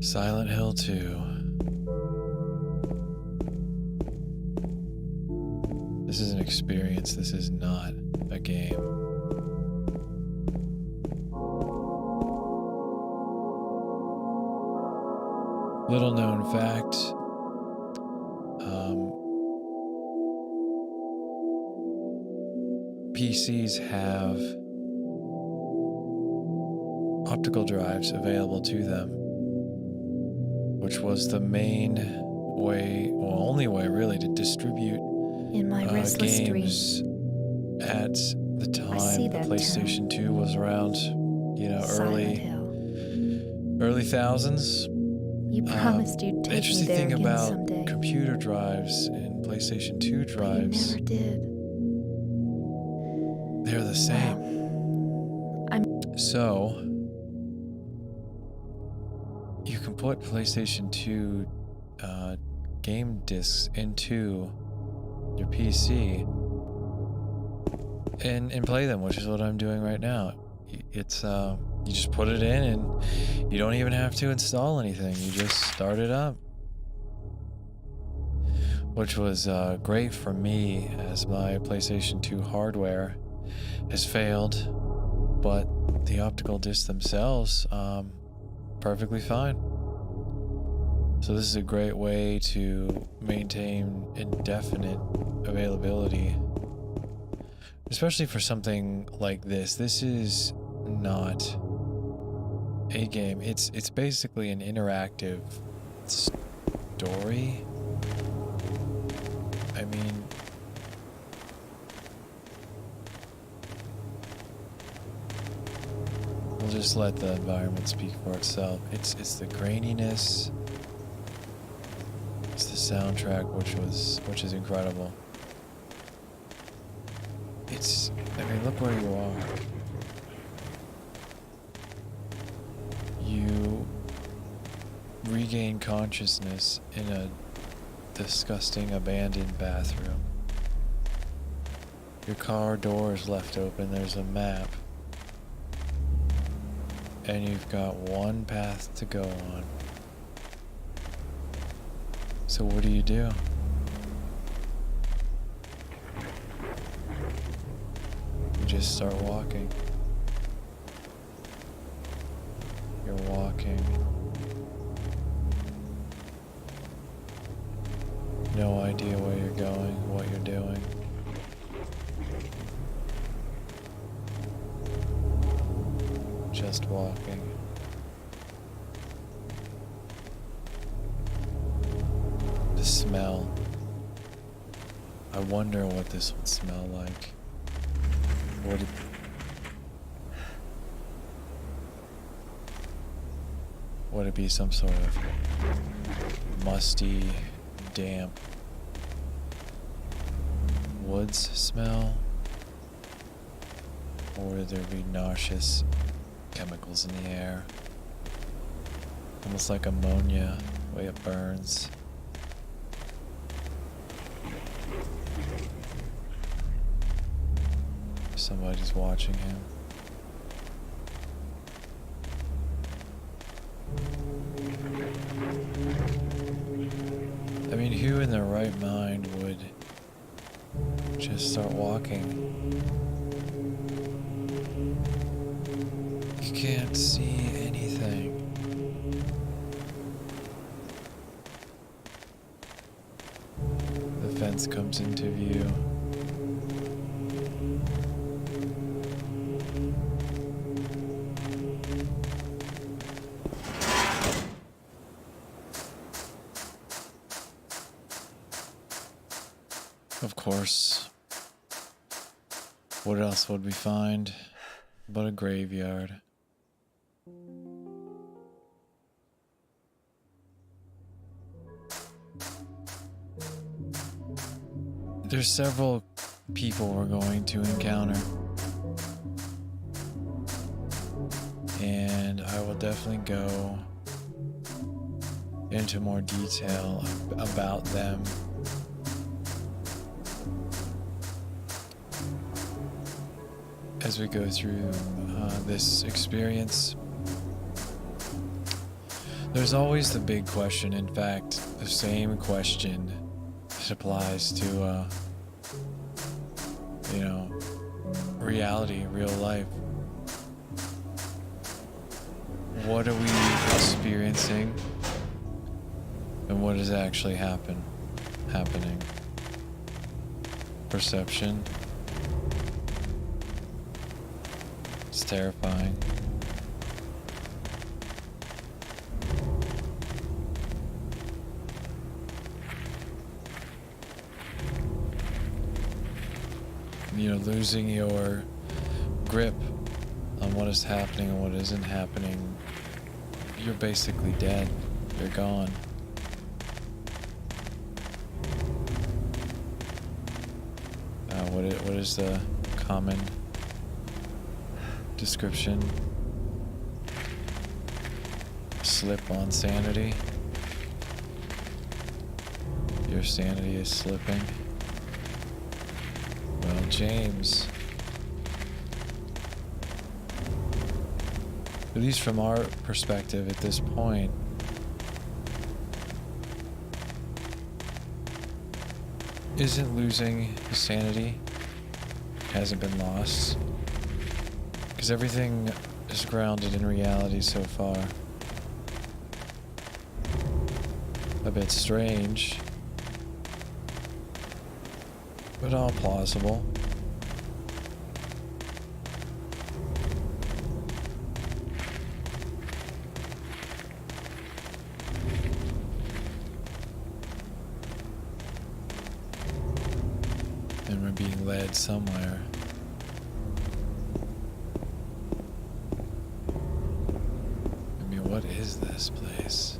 Silent Hill 2. This is an experience. This is not a game. Little known fact. PCs have optical drives available to them, which was the main way, well, only way really, to distribute in my restless games dream. at the time the that PlayStation 2 was around, you know, Silent Hill. early thousands. You promised you'd take me Interesting there thing again about someday. computer drives and PlayStation 2 drives, But you never did. they're the same. So you can put PlayStation 2 game discs into your PC and play them, which is what I'm doing right now. It's you just put it in and you don't even have to install anything. You just start it up, which was great for me as my PlayStation 2 hardware has failed, but the optical discs themselves perfectly fine. So this is a great way to maintain indefinite availability, especially for something like this. This is not a game. It's basically an interactive story. I mean, we'll just let the environment speak for itself. It's the graininess. It's the soundtrack, which is incredible. I mean, look where you are. You regain consciousness in a disgusting abandoned bathroom. Your car door is left open, there's a map. And you've got one path to go on. So what do? You just start walking. You're walking. No idea where you're going, what you're doing. Just walking. The smell. I wonder what this would smell like. Would it be some sort of musty, damp woods smell? Or would there be nauseous chemicals in the air? Almost like ammonia, the way it burns. Somebody's watching him. I mean, who in their right mind would just start walking? You can't see anything. The fence comes into view. Of course, what else would we find but a graveyard? There's several people we're going to encounter, and I will definitely go into more detail about them as we go through this experience. There's always the big question. In fact, the same question that applies to, you know, reality, real life. What are we experiencing? And what is actually happening? Perception. It's terrifying. You know, losing your grip on what is happening and what isn't happening. You're basically dead. You're gone. What is the common description? Slip on sanity. Your sanity is slipping. Well, James, at least from our perspective at this point, isn't losing his sanity, hasn't been lost, because everything is grounded in reality so far. A bit strange, but all plausible. And we're being led somewhere. I mean, what is this place?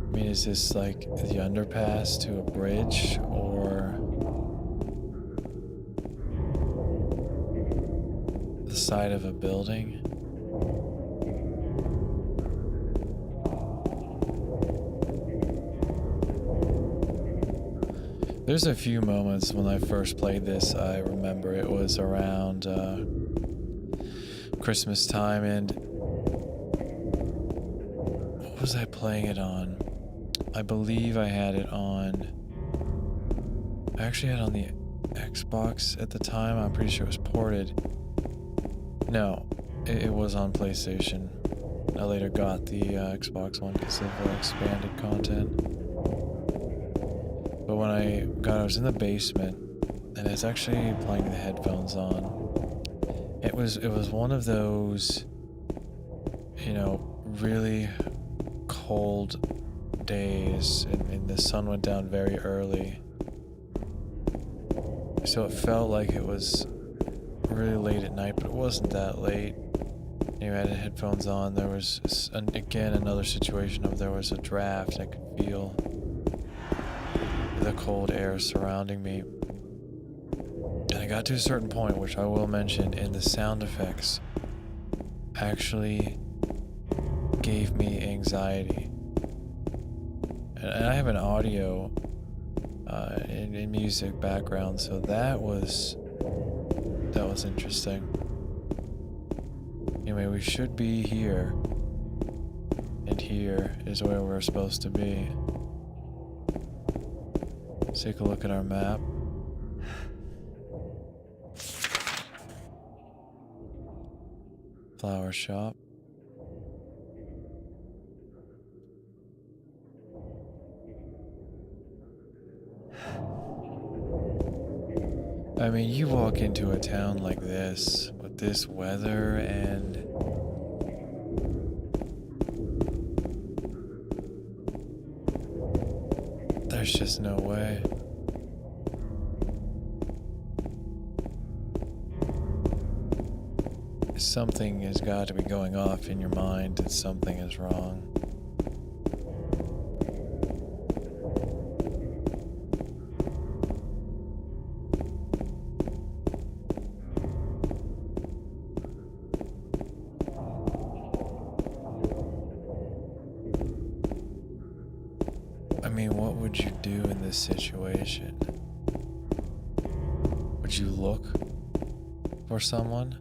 I mean, is this like the underpass to a bridge, or the side of a building? There's a few moments when I first played this. I remember it was around Christmas time, and what was I playing it on? I believe I had it on... I actually had it on the Xbox at the time. I'm pretty sure it was ported. No, it was on PlayStation. I later got the Xbox One because of expanded content. But when I was in the basement, and I was actually playing the headphones on. It was one of those, you know, really cold days, and the sun went down very early. So it felt like it was really late at night, but it wasn't that late. You had headphones on. There was, again, another situation of there was a draft. I could feel the cold air surrounding me. And I got to a certain point, which I will mention, and the sound effects actually gave me anxiety. And I have an audio in music background, so that was interesting. Anyway, we should be here, and here is where we're supposed to be. Let's take a look at our map. Flower shop. I mean, you walk into a town like this with this weather, and there's just no way. Something has got to be going off in your mind that something is wrong. I mean, what would you do in this situation? Would you look for someone?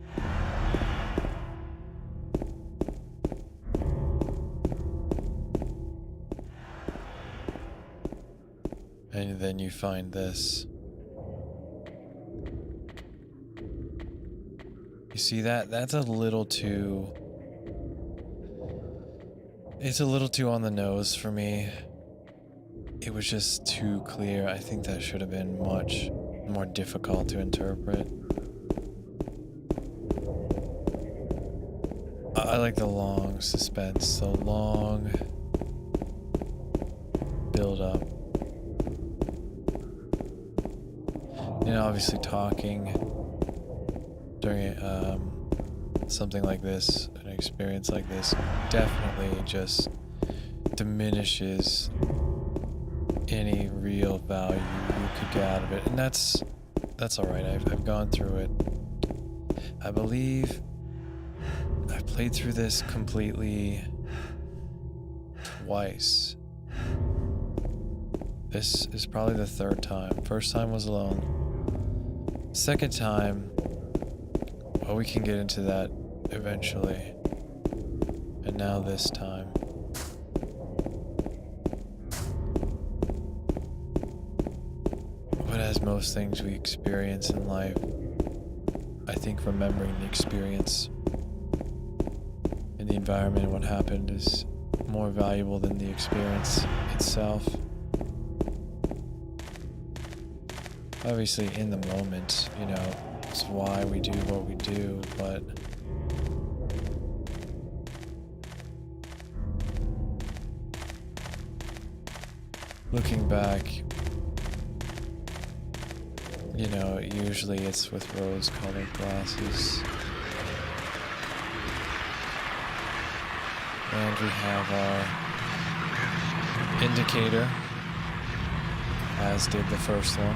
And then you find this. You see that? That's a little too... It's a little too on the nose for me. It was just too clear. I think that should have been much more difficult to interpret. I like the long suspense, the long build up. You know, obviously talking during something like this, an experience like this, definitely just diminishes any real value you could get out of it, and that's all right. I've gone through it. I believe I've played through this completely twice. This is probably the third time. First time was alone. Second time, well, we can get into that eventually. And now this time. But as most things we experience in life, I think remembering the experience and the environment and what happened is more valuable than the experience itself. Obviously, in the moment, you know, it's why we do what we do, but looking back, you know, usually it's with rose-colored glasses. And we have our indicator, as did the first one.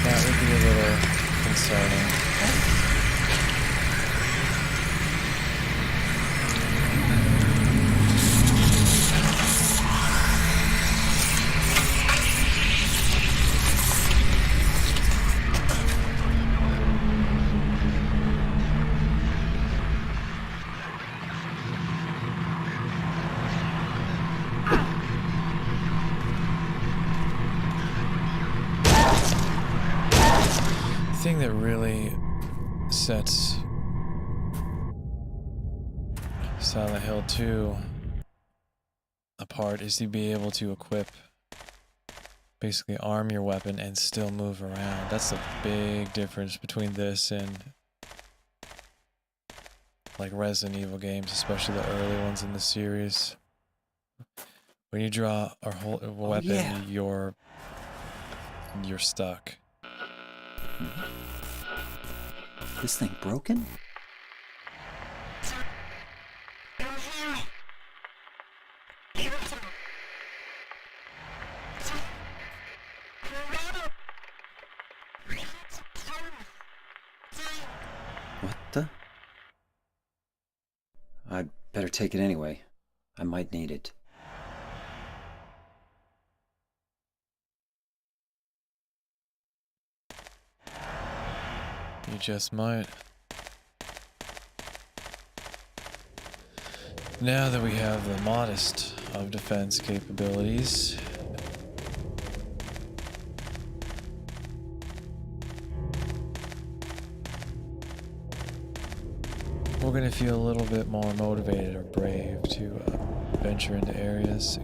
That would be a little concerning. The thing that really sets Silent Hill 2 apart is to be able to equip, basically arm your weapon and still move around. That's the big difference between this and like Resident Evil games, especially the early ones in the series. When you draw a whole weapon, you're stuck. This thing broken? What the? I'd better take it anyway. I might need it. You just might. Now that we have the modest of defense capabilities, we're going to feel a little bit more motivated or brave to venture into areas.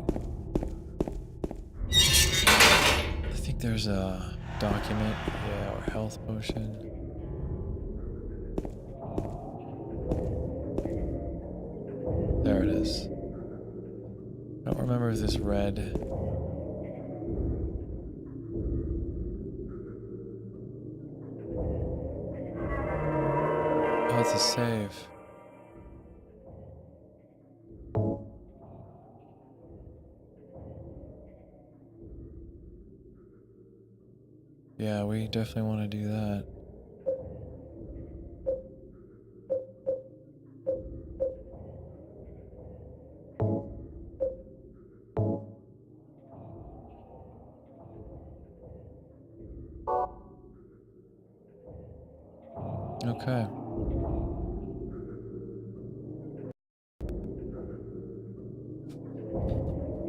I think there's a document, yeah, or health potion. There it is. I don't remember if this red. Oh, it's a save. Yeah, we definitely want to do that. Okay.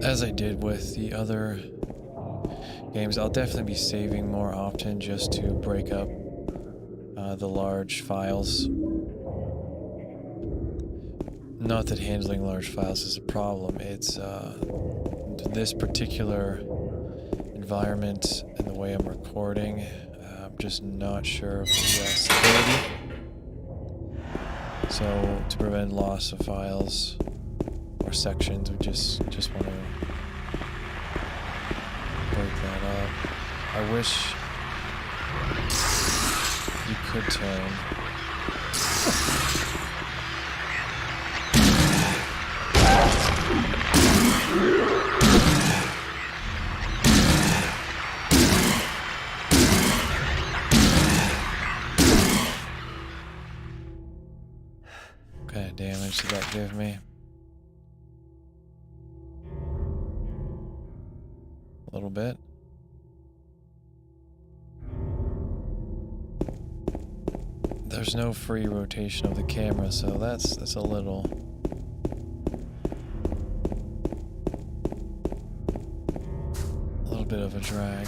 As I did with the other games, I'll definitely be saving more often just to break up the large files. Not that handling large files is a problem, it's this particular environment and the way I'm recording, I'm just not sure of the security. So to prevent loss of files or sections, we just want to break that up. I wish you could turn. What kind of damage did that give me? A little bit. There's no free rotation of the camera, so that's a little bit of a drag.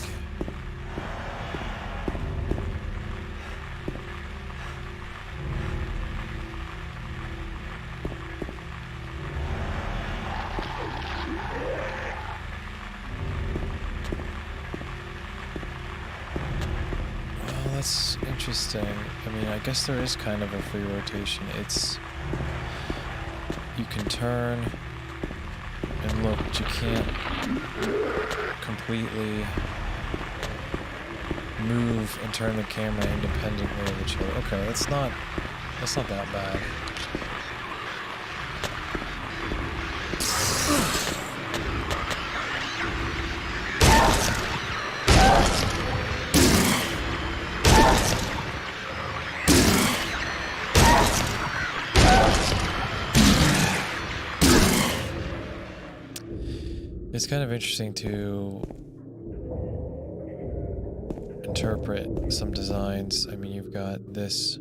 Well, that's interesting. I mean, I guess there is kind of a free rotation. It's, you can turn and look, but you can't completely move and turn the camera independently of each other. Okay, that's not that bad. It's kind of interesting to interpret some designs. I mean, you've got this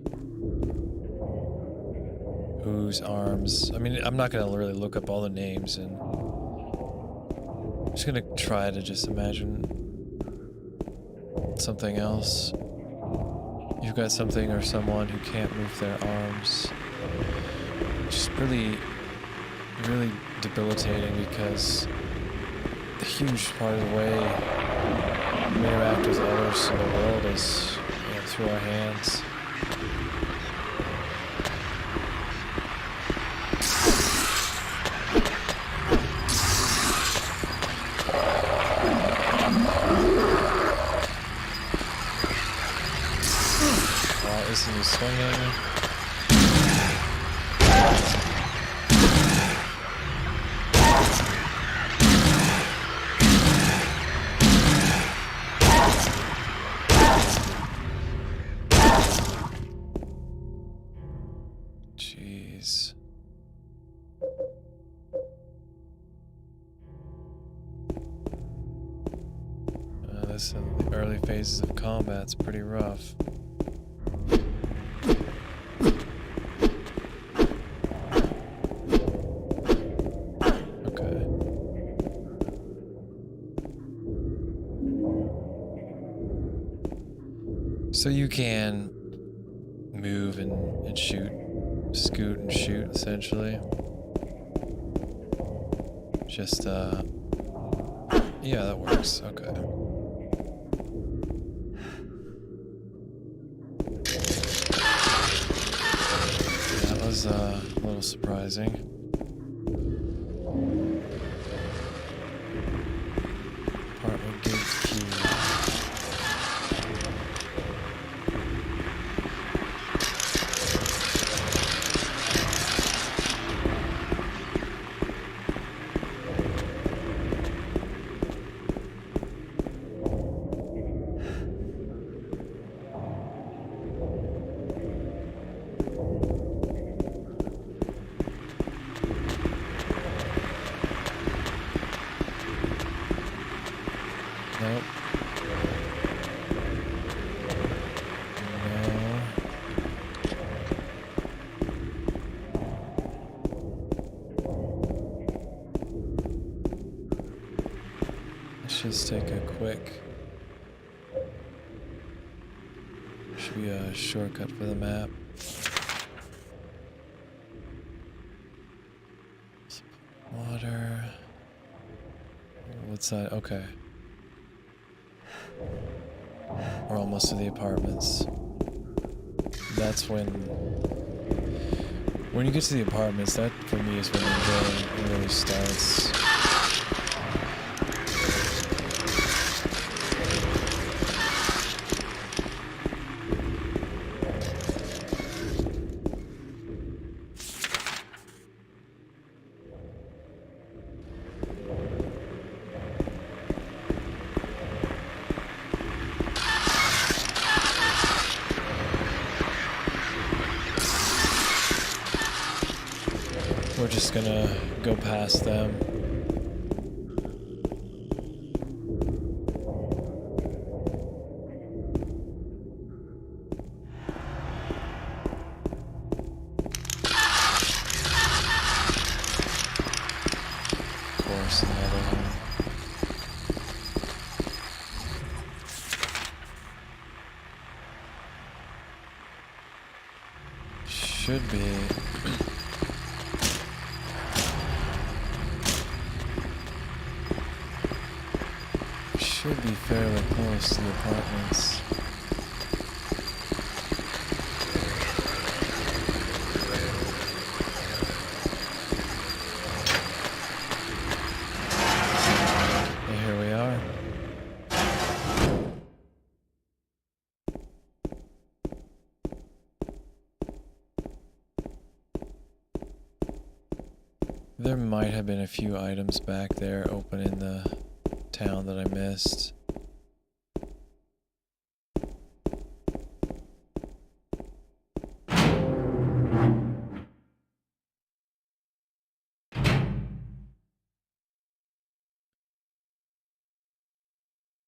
whose arms, I mean, I'm not going to really look up all the names, and I'm just going to try to just imagine something else. You've got something or someone who can't move their arms. Just really debilitating, because a huge part of the way we interact with others in the world is, you know, through our hands. Wow, isn't he swinging? Jeez. This in the early phases of combat's pretty rough. Okay. So you can move and shoot, scoot and shoot, essentially. Just, yeah, that works. Okay. That was a little surprising. Apartment gate key. let's take a quick. Should be a shortcut for the map. Water. What's that? Okay. We're almost to the apartments. That's when you get to the apartments, that for me is when the game really starts. We're just gonna go past them. Of course, another one. Should be. Should be fairly close to the apartments. And here we are. There might have been a few items back there open in the town that I missed.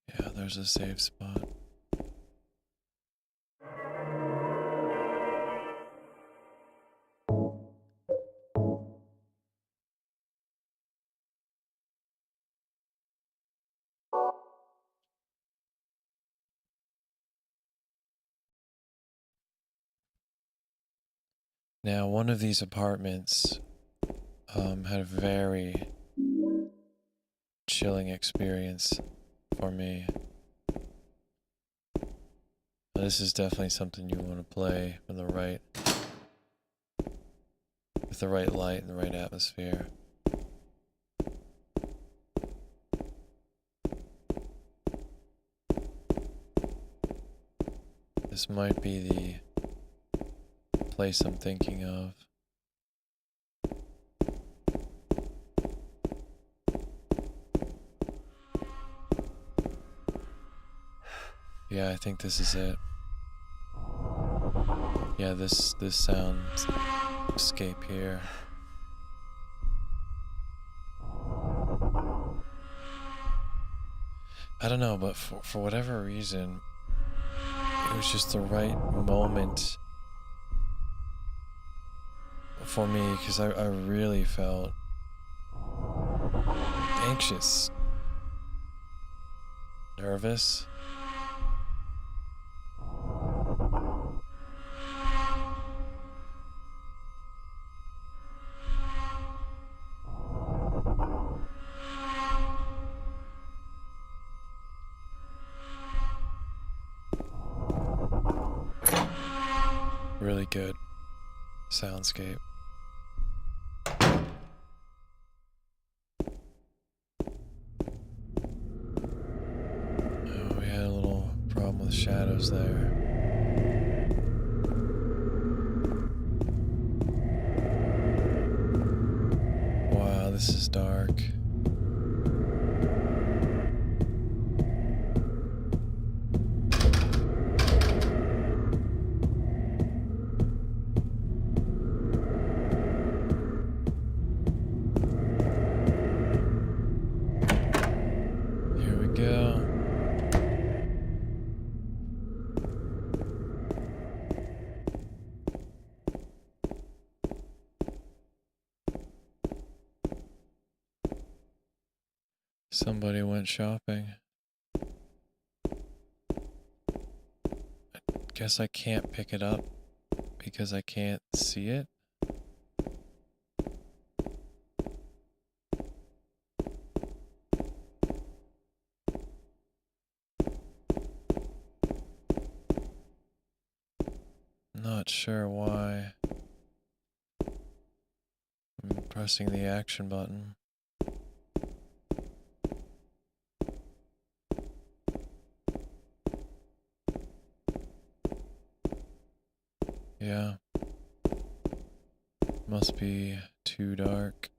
Yeah, there's a safe spot. Now, one of these apartments had a very chilling experience for me. This is definitely something you want to play with the right light and the right atmosphere. This might be the place I'm thinking of. Yeah, I think this is it. Yeah, this soundscape here. I don't know, but for whatever reason, it was just the right moment for me, because I really felt anxious, nervous. Really good soundscape. Oh, we had a little problem with shadows there. Wow, this is dark. Go. Somebody went shopping. I guess I can't pick it up because I can't see it. Not sure why. I'm pressing the action button. Yeah. Must be too dark.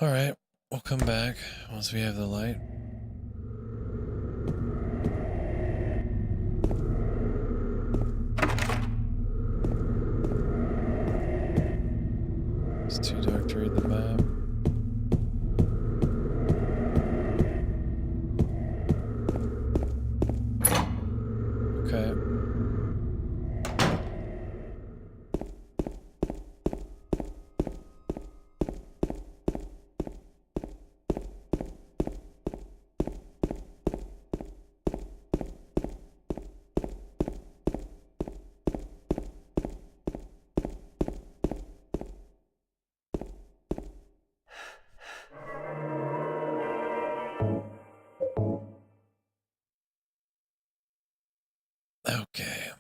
Alright, we'll come back once we have the light. It's too dark to read the map. Okay. Okay.